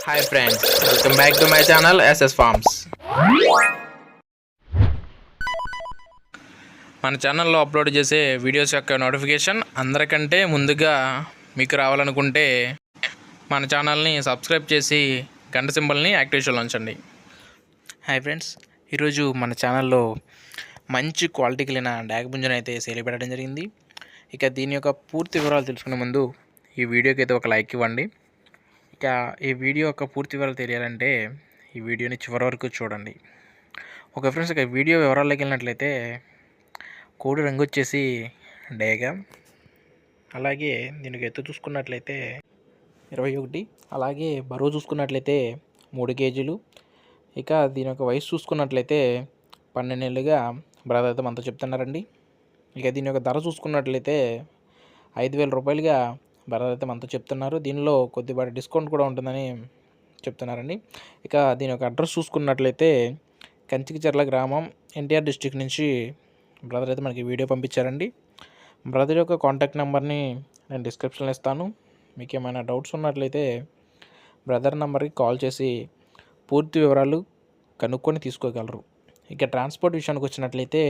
Hi friends, welcome back to my channel SS Farms. మన ఛానల్లో upload చేసే videos యొక్క నోటిఫికేషన్ అందరికంటే ముందుగా మీకు రావాలనుకుంటే మన ఛానల్ని సబ్స్క్రైబ్ చేసి గంట సింబల్ని యాక్టివేషన్లో ఉంచండి. హాయ్ ఫ్రెండ్స్, ఈరోజు మన ఛానల్లో మంచి క్వాలిటీ కలిగిన డాగపుంజును అయితే సేల్ పెట్టడం జరిగింది. ఇక దీని యొక్క పూర్తి వివరాలు తెలుసుకునే ముందు ఈ వీడియోకి అయితే ఒక లైక్ ఇవ్వండి. ఇక ఈ వీడియో యొక్క పూర్తి వివరాలు తెలియాలంటే ఈ వీడియోని చివరి వరకు చూడండి. ఓకే ఫ్రెండ్స్, ఇక వీడియో వివరాల్లోకి వెళ్ళినట్లయితే కోడి రంగు వచ్చేసి డేగా, అలాగే దీనికి ఎత్తు చూసుకున్నట్లయితే 21, అలాగే బరువు చూసుకున్నట్లయితే 3 కేజీలు. ఇక దీని యొక్క వయసు చూసుకున్నట్లయితే 12 నెలలుగా బ్రదర్ అయితే మనతో చెప్తున్నారండి. ఇక దీని యొక్క ధర చూసుకున్నట్లయితే 5,000 రూపాయలుగా బ్రదర్ అయితే మనతో చెప్తున్నారు. దీనిలో కొద్దిపాటి డిస్కౌంట్ కూడా ఉంటుందని చెప్తున్నారండి. ఇక దీని యొక్క అడ్రస్ చూసుకున్నట్లయితే కంచికిచర్ల గ్రామం, ఎన్టీఆర్ డిస్ట్రిక్ట్ నుంచి బ్రదర్ అయితే మనకి వీడియో పంపించారండి. బ్రదర్ యొక్క కాంటాక్ట్ నెంబర్ని నేను డిస్క్రిప్షన్లో ఇస్తాను. మీకు ఏమైనా డౌట్స్ ఉన్నట్లయితే బ్రదర్ నెంబర్కి కాల్ చేసి పూర్తి వివరాలు కనుక్కొని తీసుకోగలరు. ఇక ట్రాన్స్పోర్ట్ విషయానికి వచ్చినట్లయితే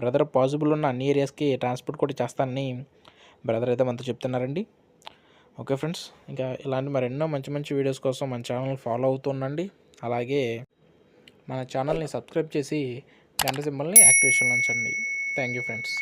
బ్రదర్ పాసిబుల్ ఉన్న అన్ని ఏరియాస్కి ట్రాన్స్పోర్ట్ కూడా చేస్తానని బ్రదర్ అయితే మనతో చెప్తున్నారండి. ఓకే ఫ్రెండ్స్, ఇంకా ఇలాంటి మరెన్నో మంచి మంచి వీడియోస్ కోసం మన ఛానల్ ఫాలో అవుతూ ఉండండి. అలాగే మన ఛానల్ని సబ్స్క్రైబ్ చేసి గంట సింబల్ని యాక్టివేషన్లో ఉంచండి. Thank you friends.